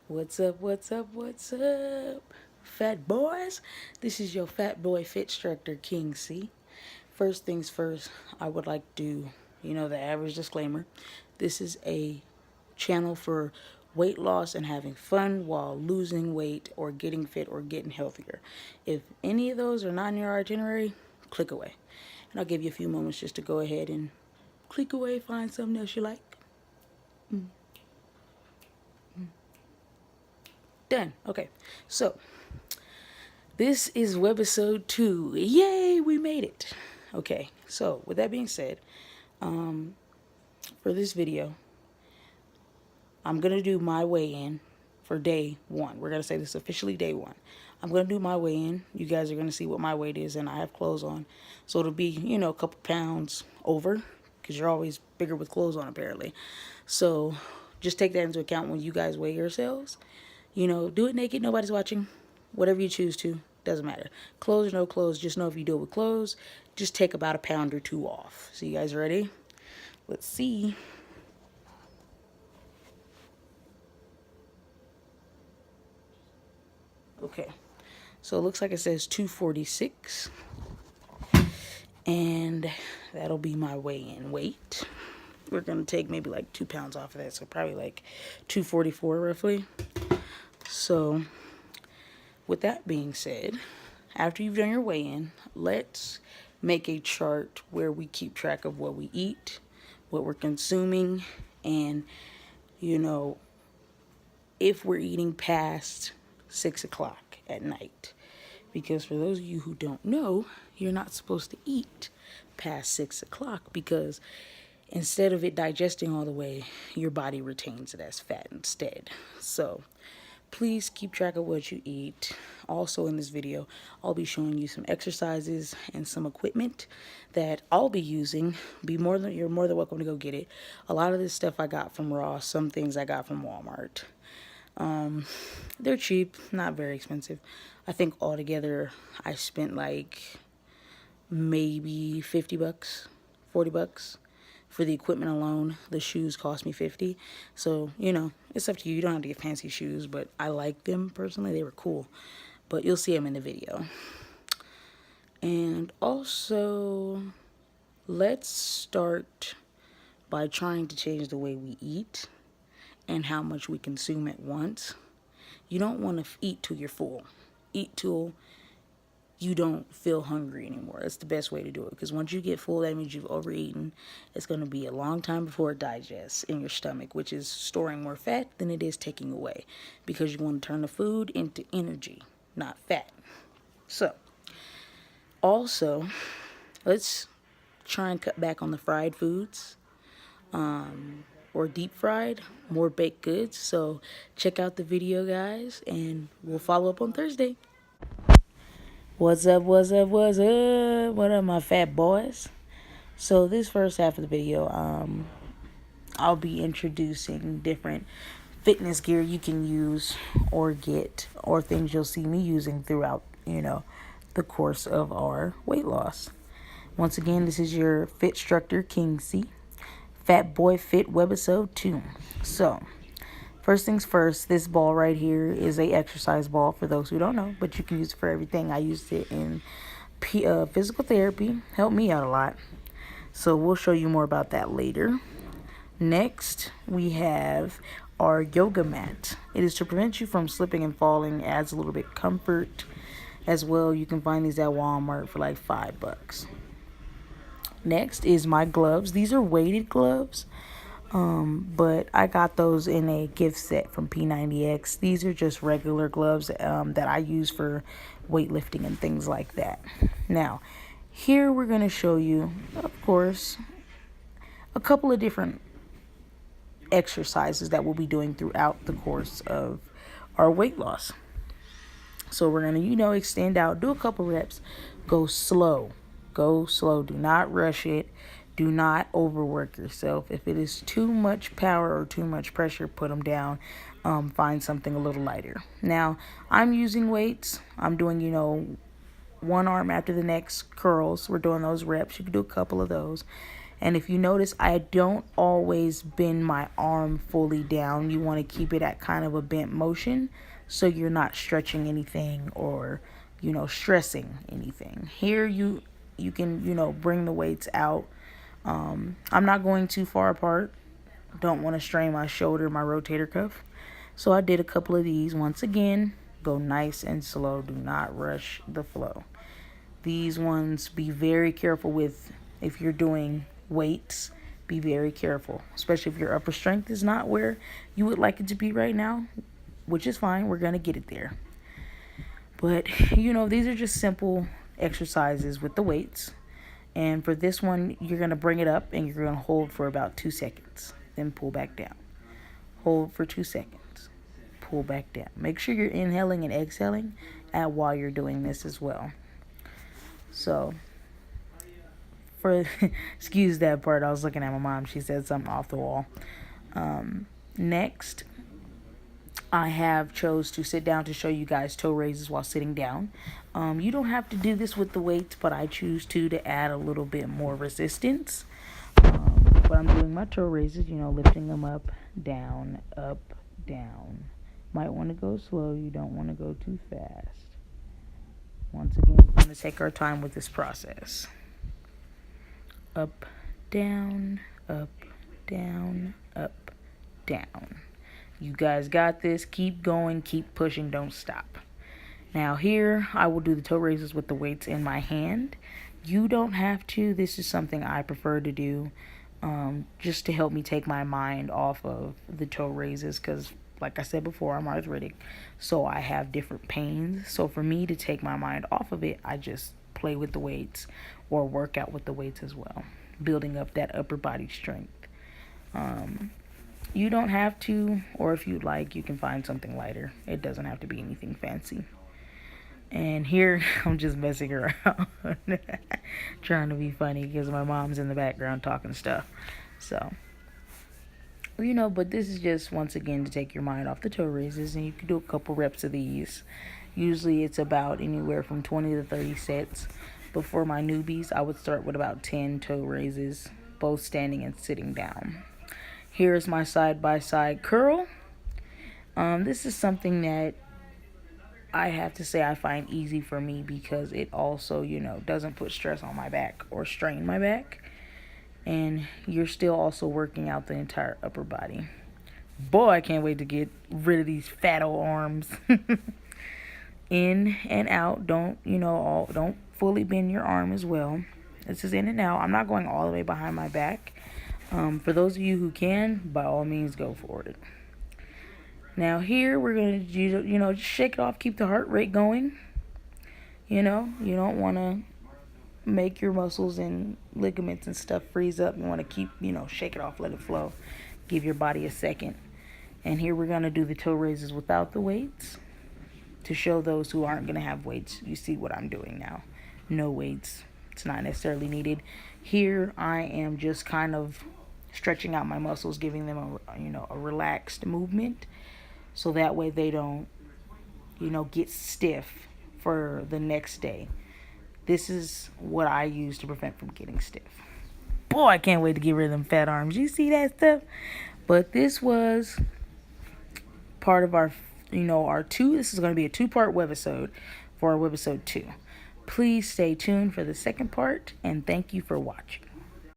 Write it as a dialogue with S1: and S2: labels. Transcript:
S1: What's up, what's up, what's up, fat boys? This is your PhaatBoy Fit instructor, King C. First things first, I would like to, the average disclaimer. This is a channel for weight loss and having fun while losing weight or getting fit or getting healthier. If any of those are not in your itinerary, click away. And I'll give you a few moments just to go ahead and click away, find something else you like. Done. Okay, so this is webisode 2. Yay, we made it. Okay, so with that being said, for this video, I'm going to do my weigh-in for day 1. We're going to say this is officially day 1. I'm going to do my weigh-in. You guys are going to see what my weight is, and I have clothes on. So it'll be, a couple pounds over, because you're always bigger with clothes on, apparently. So just take that into account when you guys weigh yourselves. Do it naked. Nobody's watching. Whatever you choose to. Doesn't matter. Clothes or no clothes. Just know if you do it with clothes, just take about a pound or 2 off. So you guys ready? Let's see. Okay. So it looks like it says 246. And that'll be my weigh-in weight. We're going to take maybe like 2 pounds off of that. So probably like 244 roughly. So with that being said, after you've done your weigh-in, let's make a chart where we keep track of what we eat, what we're consuming, and, if we're eating past 6 o'clock at night. Because for those of you who don't know, you're not supposed to eat past 6 o'clock because instead of it digesting all the way, your body retains it as fat instead. So please keep track of what you eat. Also in this video, I'll be showing you some exercises and some equipment that I'll be using. You're more than welcome to go get it. A lot of this stuff I got from Ross. Some things I got from Walmart. They're cheap, not very expensive. I think altogether I spent like maybe 50 bucks, 40 bucks. For the equipment alone. The shoes cost me 50. So, it's up to you. You don't have to get fancy shoes, but I like them personally. They were cool. But you'll see them in the video. And also, let's start by trying to change the way we eat and how much we consume at once. You don't want to eat till you're full. Eat till you don't feel hungry anymore. That's the best way to do it, because once you get full, that means you've overeaten. It's going to be a long time before it digests in your stomach, which is storing more fat than it is taking away, because you want to turn the food into energy, not fat. So, also, let's try and cut back on the fried foods, or deep fried, more baked goods. So check out the video, guys, and we'll follow up on Thursday. What's up, what's up, what's up? What up, my fat boys? So this first half of the video, I'll be introducing different fitness gear you can use or get, or things you'll see me using throughout, the course of our weight loss. Once again, this is your fit instructor, King C. PhaatBoy Fit webisode 2. So, first things first, this ball right here is a exercise ball for those who don't know, but you can use it for everything. I used it in physical therapy. Helped me out a lot. So we'll show you more about that later. Next, we have our yoga mat. It is to prevent you from slipping and falling, adds a little bit comfort as well. You can find these at Walmart for like $5. Next is my gloves. These are weighted gloves. But I got those in a gift set from P90X. These are just regular gloves that I use for weightlifting and things like that. Now, here we're going to show you, of course, a couple of different exercises that we'll be doing throughout the course of our weight loss. So we're going to, extend out, do a couple reps, go slow. Go slow. Do not rush it. Do not overwork yourself. If it is too much power or too much pressure, put them down. Find something a little lighter. Now, I'm using weights. I'm doing, one arm after the next curls. We're doing those reps. You can do a couple of those. And if you notice, I don't always bend my arm fully down. You want to keep it at kind of a bent motion so you're not stretching anything or, stressing anything. Here you can, bring the weights out. I'm not going too far apart. Don't want to strain my shoulder, my rotator cuff. So I did a couple of these. Once again, go nice and slow. Do not rush the flow. These ones, be very careful with if you're doing weights. Be very careful, especially if your upper strength is not where you would like it to be right now, which is fine. We're going to get it there. But, these are just simple exercises with the weights. And for this one, you're going to bring it up and you're going to hold for about 2 seconds. Then pull back down. Hold for 2 seconds. Pull back down. Make sure you're inhaling and exhaling while you're doing this as well. So, excuse that part. I was looking at my mom. She said something off the wall. Next, I have chose to sit down to show you guys toe raises while sitting down. You don't have to do this with the weights, but I choose to add a little bit more resistance. But I'm doing my toe raises, lifting them up, down. Might want to go slow. You don't want to go too fast. Once again, we're going to take our time with this process. Up, down, up, down, up, down. You guys got this. Keep going. Keep pushing. Don't stop. Now here, I will do the toe raises with the weights in my hand. You don't have to. This is something I prefer to do just to help me take my mind off of the toe raises because, like I said before, I'm arthritic, so I have different pains. So for me to take my mind off of it, I just play with the weights or work out with the weights as well, building up that upper body strength. You don't have to, or if you'd like, you can find something lighter. It doesn't have to be anything fancy. And here, I'm just messing around, trying to be funny because my mom's in the background talking stuff. So, but this is just, once again, to take your mind off the toe raises, and you can do a couple reps of these. Usually, it's about anywhere from 20 to 30 sets. But for my newbies, I would start with about 10 toe raises, both standing and sitting down. Here's my side-by-side curl. This is something that I have to say I find easy for me because it also, doesn't put stress on my back or strain my back. And you're still also working out the entire upper body. Boy, I can't wait to get rid of these fat old arms. In and out. Don't fully bend your arm as well. This is in and out. I'm not going all the way behind my back. For those of you who can, by all means, go for it. Now here we're going to, just shake it off, keep the heart rate going. You don't want to make your muscles and ligaments and stuff freeze up. You want to keep, shake it off, let it flow. Give your body a second. And here we're going to do the toe raises without the weights to show those who aren't going to have weights. You see what I'm doing now. No weights. It's not necessarily needed. Here I am just kind of stretching out my muscles, giving them a relaxed movement, so that way they don't, get stiff for the next day. This is what I use to prevent from getting stiff. Boy, I can't wait to get rid of them fat arms. You see that stuff? But this was part of our, this is going to be a 2-part webisode for our webisode 2. Please stay tuned for the second part, and thank you for watching.